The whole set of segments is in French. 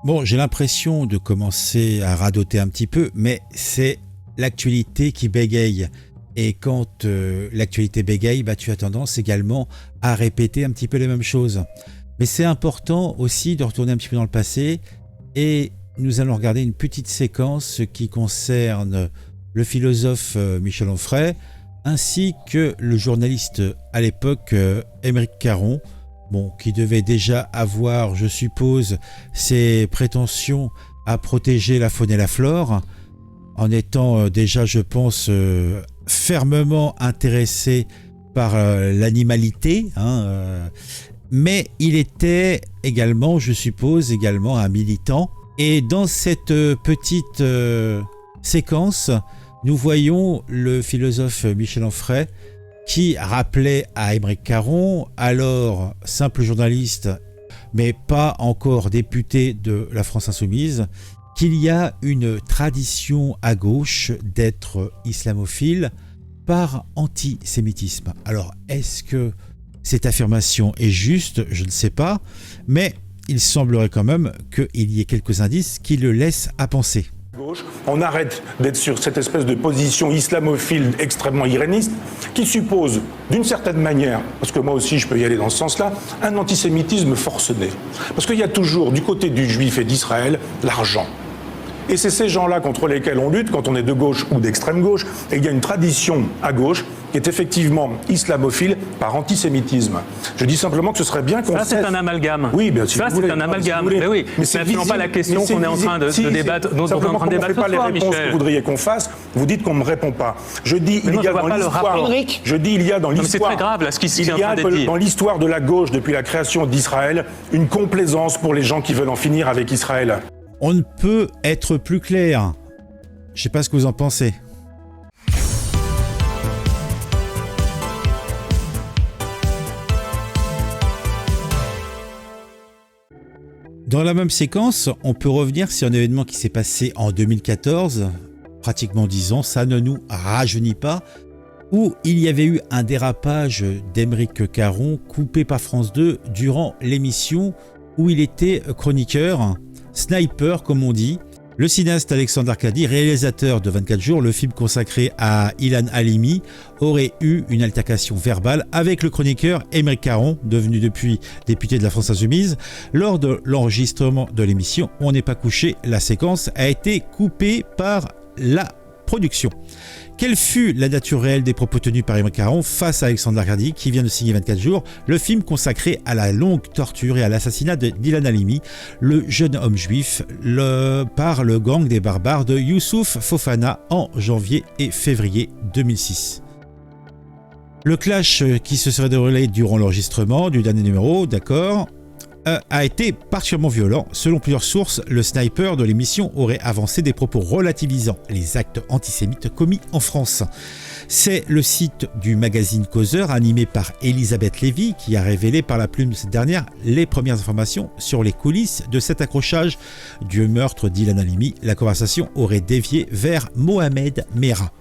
Bon, j'ai l'impression de commencer à radoter un petit peu, mais c'est l'actualité qui bégaye. Et quand l'actualité bégaye, tu as tendance également à répéter un petit peu les mêmes choses. Mais c'est important aussi de retourner un petit peu dans le passé et nous allons regarder une petite séquence qui concerne le philosophe Michel Onfray ainsi que le journaliste à l'époque Émeric Caron, qui devait déjà avoir, je suppose, ses prétentions à protéger la faune et la flore, en étant déjà, je pense, fermement intéressé par l'animalité, mais il était également, je suppose, un militant. Et dans cette petite séquence, nous voyons le philosophe Michel Onfray qui rappelait à Émeric Caron, alors simple journaliste, mais pas encore député de la France Insoumise, qu'il y a une tradition à gauche d'être islamophile par antisémitisme. Alors, est-ce que cette affirmation est juste? Je ne sais pas, mais il semblerait quand même qu'il y ait quelques indices qui le laissent à penser. On arrête d'être sur cette espèce de position islamophile extrêmement iréniste qui suppose, d'une certaine manière, parce que moi aussi je peux y aller dans ce sens-là, un antisémitisme forcené. Parce qu'il y a toujours, du côté du juif et d'Israël, l'argent. Et c'est ces gens-là contre lesquels on lutte quand on est de gauche ou d'extrême gauche. Et il y a une tradition à gauche qui est effectivement islamophile par antisémitisme. Je dis simplement que ce serait bien qu'on cesse... Ça, c'est un amalgame. Oui, bien sûr. Ça, c'est un amalgame. Mais oui, mais c'est absolument pas la question qu'on est en train de débattre. Dont on est en train de débattre ce soir, Michel. Simplement, quand on ne fait pas les réponses que vous voudriez qu'on fasse, vous dites qu'on ne me répond pas. Je dis, il y a dans l'histoire... Je dis, il y a dans l'histoire... C'est très grave, là, ce qui est en train d'être dit. Il y a dans l'histoire de la gauche, depuis la création d'Israël, une complaisance pour les gens qui veulent en finir avec Israël. On ne peut être plus clair. Je ne sais pas ce que vous en pensez. Dans la même séquence, on peut revenir sur un événement qui s'est passé en 2014, pratiquement 10 ans, ça ne nous rajeunit pas, où il y avait eu un dérapage d'Émeric Caron coupé par France 2 durant l'émission où il était chroniqueur, sniper comme on dit. Le cinéaste Alexandre Arcadi, réalisateur de 24 jours, le film consacré à Ilan Halimi, aurait eu une altercation verbale avec le chroniqueur Émeric Caron, devenu depuis député de la France Insoumise. Lors de l'enregistrement de l'émission On n'est pas couché, la séquence a été coupée par la production. Quelle fut la nature réelle des propos tenus par Émeric Caron face à Alexandre Arcadi, qui vient de signer 24 jours, le film consacré à la longue torture et à l'assassinat d'Ilan Halimi, le jeune homme juif, par le gang des barbares de Youssouf Fofana en janvier et février 2006. Le clash qui se serait déroulé durant l'enregistrement du dernier numéro, d'accord, a été particulièrement violent. Selon plusieurs sources, le sniper de l'émission aurait avancé des propos relativisant les actes antisémites commis en France. C'est le site du magazine Causeur, animé par Elisabeth Lévy, qui a révélé par la plume de cette dernière les premières informations sur les coulisses de cet accrochage du meurtre d'Ilan Halimi. La conversation aurait dévié vers Mohamed Merah.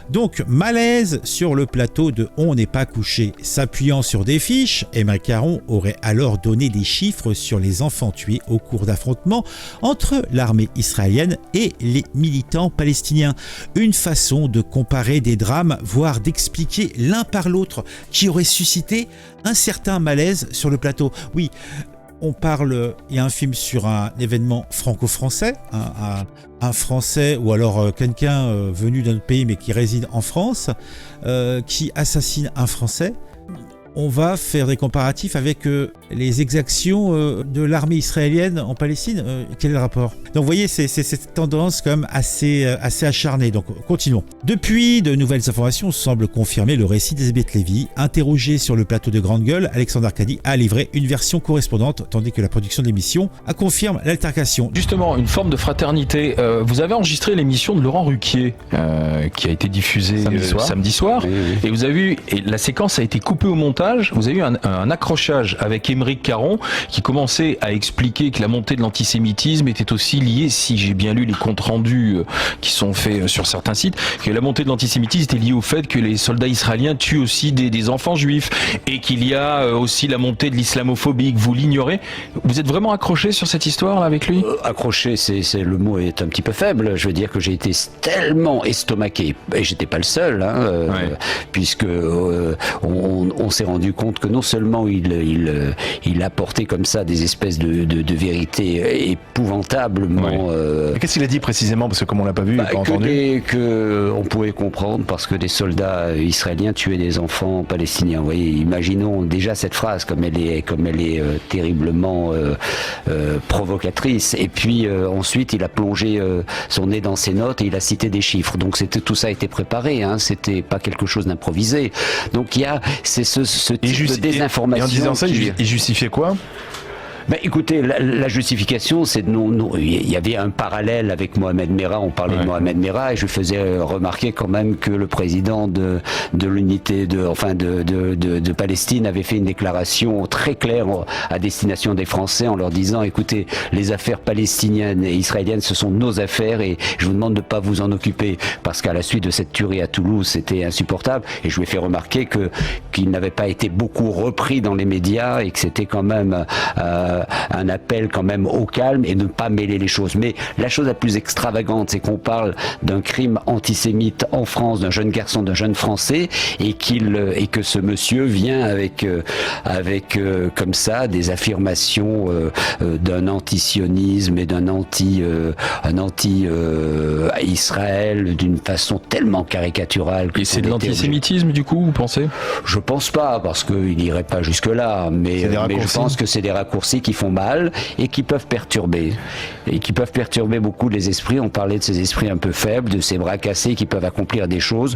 Donc, malaise sur le plateau de On n'est pas couché. S'appuyant sur des fiches, Émeric Caron aurait alors donné des chiffres sur les enfants tués au cours d'affrontements entre l'armée israélienne et les militants palestiniens. Une façon de comparer des drames, voire d'expliquer l'un par l'autre, qui aurait suscité un certain malaise sur le plateau. Oui, il y a un film sur un événement franco-français, un Français ou alors quelqu'un venu d'un autre pays mais qui réside en France, qui assassine un Français. On va faire des comparatifs avec les exactions de l'armée israélienne en Palestine. Quel est le rapport? Donc vous voyez, c'est cette tendance quand même assez acharnée. Donc continuons. Depuis, de nouvelles informations semblent confirmer le récit d'Elisabeth Lévy. Interrogé sur le plateau de Grande Gueule, Alexandre Arcadi a livré une version correspondante, tandis que la production de l'émission confirme l'altercation. Justement, une forme de fraternité. Vous avez enregistré l'émission de Laurent Ruquier, qui a été diffusée samedi soir. Oui. Et vous avez vu, et la séquence a été coupée au montage. Vous avez eu un accrochage avec Émeric Aymeric Caron, qui commençait à expliquer que la montée de l'antisémitisme était aussi liée, si j'ai bien lu les comptes rendus qui sont faits sur certains sites, que la montée de l'antisémitisme était liée au fait que les soldats israéliens tuent aussi des enfants juifs, et qu'il y a aussi la montée de l'islamophobie, que vous l'ignorez. Vous êtes vraiment accroché sur cette histoire là avec lui ? Accroché, le mot est un petit peu faible. Je veux dire que j'ai été tellement estomaqué, et j'étais pas le seul, puisque on s'est rendu compte que non seulement il apportait comme ça des espèces de vérités épouvantablement. Qu'est-ce qu'il a dit précisément, parce que comme on l'a pas vu, pas entendu. Que on pouvait comprendre parce que des soldats israéliens tuaient des enfants palestiniens. Vous voyez, imaginons déjà cette phrase comme elle est terriblement provocatrice. Et puis ensuite, il a plongé son nez dans ses notes et il a cité des chiffres. Donc tout ça a été préparé. C'était pas quelque chose d'improvisé. Donc c'est ce type de désinformation. Et en disant ça, il justifiait quoi ? Écoutez, la justification, c'est il y avait un parallèle avec Mohamed Merah. On parlait de Mohamed Merah et je faisais remarquer quand même que le président de l'unité de Palestine avait fait une déclaration très claire à destination des Français en leur disant: écoutez, les affaires palestiniennes et israéliennes, ce sont nos affaires et je vous demande de pas vous en occuper, parce qu'à la suite de cette tuerie à Toulouse, c'était insupportable. Et je lui ai fait remarquer qu'il n'avait pas été beaucoup repris dans les médias et que c'était quand même un appel quand même au calme et ne pas mêler les choses. Mais la chose la plus extravagante, c'est qu'on parle d'un crime antisémite en France, d'un jeune garçon, d'un jeune Français, et que ce monsieur vient avec comme ça des affirmations d'un antisionisme et d'un anti-Israël d'une façon tellement caricaturale. Et c'est de l'antisémitisme du coup, vous pensez ? Je pense pas, parce qu'il n'irait pas jusque-là, mais je pense que c'est des raccourcis qui font mal et qui peuvent perturber. Et qui peuvent perturber beaucoup les esprits. On parlait de ces esprits un peu faibles, de ces bras cassés qui peuvent accomplir des choses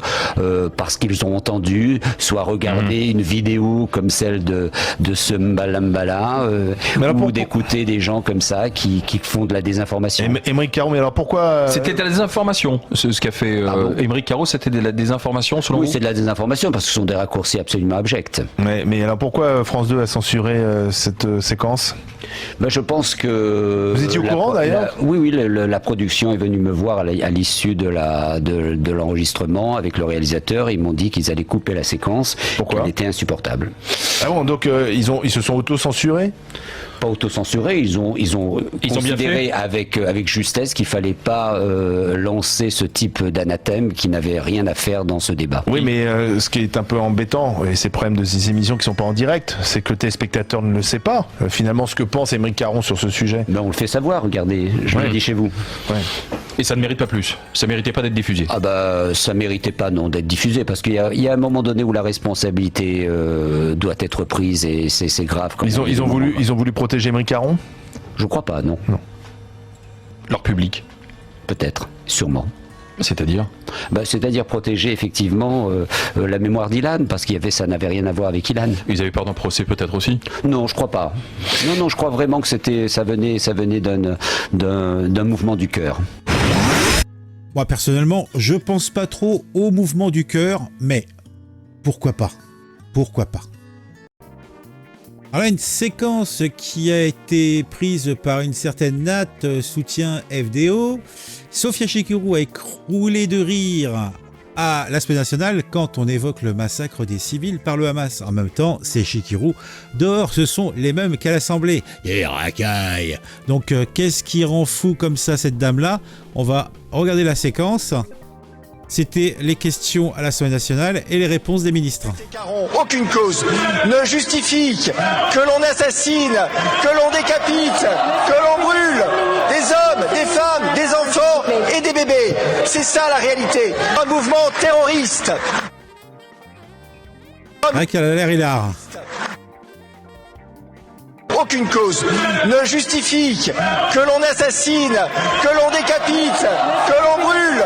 parce qu'ils ont entendu, soit regarder une vidéo comme celle de ce Mbalambala, ou d'écouter des gens comme ça qui font de la désinformation. Aymeric Caron, mais alors pourquoi C'était de la désinformation, ce qu'a fait Aymeric Caron, c'était de la désinformation selon vous ? Oui, c'est de la désinformation parce que ce sont des raccourcis absolument abjects. Mais alors pourquoi France 2 a censuré cette séquence ? Je pense que... Vous étiez au courant d'ailleurs ? Oui, la production est venue me voir à l'issue de l'enregistrement avec le réalisateur. Ils m'ont dit qu'ils allaient couper la séquence. Pourquoi ? Elle était insupportable. Ah bon, donc ils se sont auto-censurés ? Pas auto-censurés, ils ont considéré avec justesse qu'il fallait pas lancer ce type d'anathème qui n'avait rien à faire dans ce débat. Oui, mais ce qui est un peu embêtant, et c'est le problème de ces émissions qui sont pas en direct, c'est que le téléspectateur ne le sait pas, finalement, ce que pense Aymeric Caron sur ce sujet. Mais on le fait savoir, regardez, je le dis chez vous. Ouais. Et ça ne mérite pas plus. Ça méritait pas d'être diffusé. Ça méritait pas d'être diffusé parce qu'il y a un moment donné où la responsabilité doit être prise et c'est grave. Ils ont voulu protéger Aymeric Caron ? Je crois pas, non. Leur public. Peut-être, sûrement. C'est-à-dire c'est-à-dire protéger effectivement la mémoire d'Ilan, parce ça n'avait rien à voir avec Ilan. Ils avaient peur d'un procès peut-être aussi ? Non, je crois pas. Non, je crois vraiment que ça venait d'un mouvement du cœur. Moi personnellement, je pense pas trop au mouvement du cœur, mais pourquoi pas ? Alors une séquence qui a été prise par une certaine Nat, soutien FDO. Sophia Chikirou a écroulé de rire à l'Assemblée nationale quand on évoque le massacre des civils par le Hamas. En même temps, ces Chikirou dehors, ce sont les mêmes qu'à l'Assemblée. Et racailles. Donc qu'est-ce qui rend fou comme ça cette dame-là ? On va regarder la séquence. C'était les questions à l'Assemblée nationale et les réponses des ministres. Aucune cause ne justifie que l'on assassine, que l'on décapite, que l'on brûle des hommes, des femmes, des enfants et des bébés. C'est ça la réalité. Un mouvement terroriste. Qu'elle a l'air hilar. Aucune cause ne justifie que l'on assassine, que l'on décapite, que l'on brûle,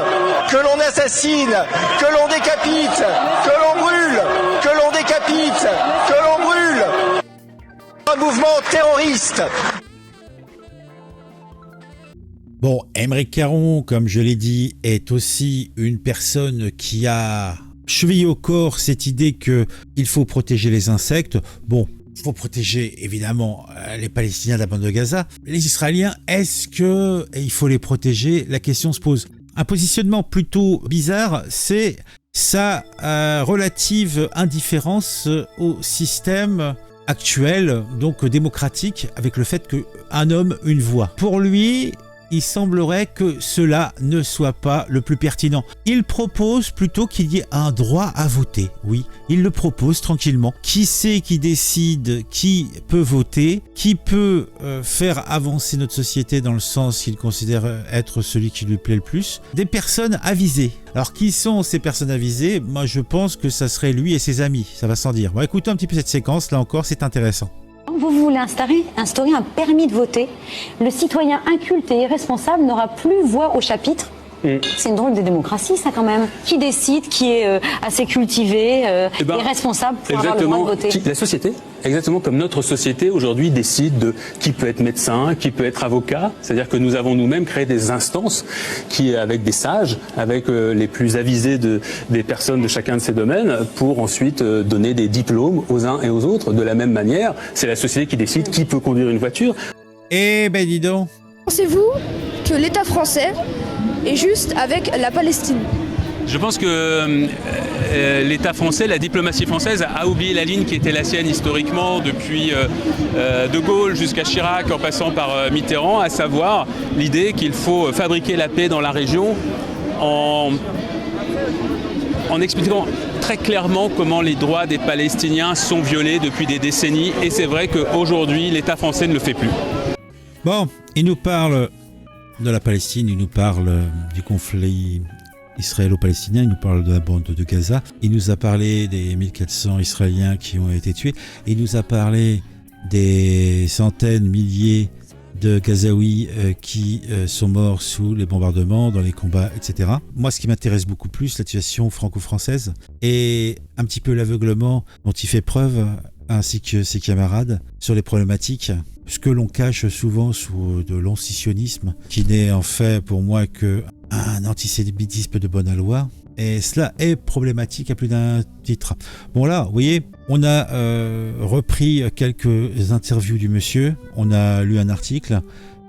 que l'on assassine, que l'on décapite, que l'on brûle, que l'on décapite, que l'on brûle. Un mouvement terroriste. Bon, Aymeric Caron, comme je l'ai dit, est aussi une personne qui a chevillé au corps cette idée qu'il faut protéger les insectes. Bon, Il faut protéger évidemment les Palestiniens de la bande de Gaza. Les Israéliens, est-ce que il faut les protéger? La question se pose. Un positionnement plutôt bizarre, c'est sa relative indifférence au système actuel, donc démocratique, avec le fait qu'un homme, une voix. Pour lui, il semblerait que cela ne soit pas le plus pertinent. Il propose plutôt qu'il y ait un droit à voter. Oui, il le propose tranquillement. Qui c'est qui décide qui peut voter, qui peut faire avancer notre société dans le sens qu'il considère être celui qui lui plaît le plus? Des personnes avisées. Alors qui sont ces personnes avisées? Moi je pense que ça serait lui et ses amis, ça va sans dire. Bon, écoutez un petit peu cette séquence, là encore c'est intéressant. Vous voulez instaurer un permis de voter. Le citoyen inculte et irresponsable n'aura plus voix au chapitre. C'est une drôle de démocratie, ça, quand même. Qui décide, qui est assez cultivé et responsable pour avoir le droit de voter? La société, exactement comme notre société aujourd'hui décide de qui peut être médecin, qui peut être avocat. C'est-à-dire que nous avons nous-mêmes créé des instances qui, avec des sages, avec les plus avisés des personnes de chacun de ces domaines, pour ensuite donner des diplômes aux uns et aux autres. De la même manière, c'est la société qui décide qui peut conduire une voiture. Eh ben dis donc. Pensez-vous que l'État français est juste avec la Palestine? Je pense que l'État français, la diplomatie française a oublié la ligne qui était la sienne historiquement depuis De Gaulle jusqu'à Chirac en passant par Mitterrand, à savoir l'idée qu'il faut fabriquer la paix dans la région en expliquant très clairement comment les droits des Palestiniens sont violés depuis des décennies. Et c'est vrai qu'aujourd'hui, l'État français ne le fait plus. Bon, il nous parle de la Palestine, il nous parle du conflit israélo-palestinien, il nous parle de la bande de Gaza, il nous a parlé des 1400 Israéliens qui ont été tués, il nous a parlé des centaines, milliers de Gazaouis qui sont morts sous les bombardements, dans les combats, etc. Moi, ce qui m'intéresse beaucoup plus, la situation franco-française et un petit peu l'aveuglement dont il fait preuve, ainsi que ses camarades, sur les problématiques, ce que l'on cache souvent sous de l'antisionisme, qui n'est en fait pour moi qu'un antisémitisme de bonne aloi. Et cela est problématique à plus d'un titre. Bon là, vous voyez, on a repris quelques interviews du monsieur, on a lu un article,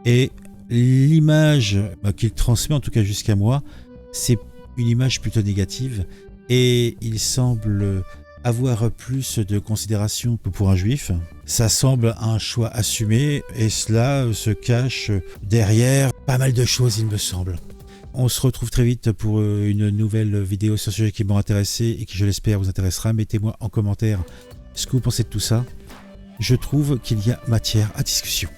et l'image qu'il transmet, en tout cas jusqu'à moi, c'est une image plutôt négative, et il semble avoir plus de considération que pour un juif. Ça semble un choix assumé, et cela se cache derrière pas mal de choses, il me semble. On se retrouve très vite pour une nouvelle vidéo sur un sujet qui m'a intéressé et qui, je l'espère, vous intéressera. Mettez-moi en commentaire ce que vous pensez de tout ça. Je trouve qu'il y a matière à discussion.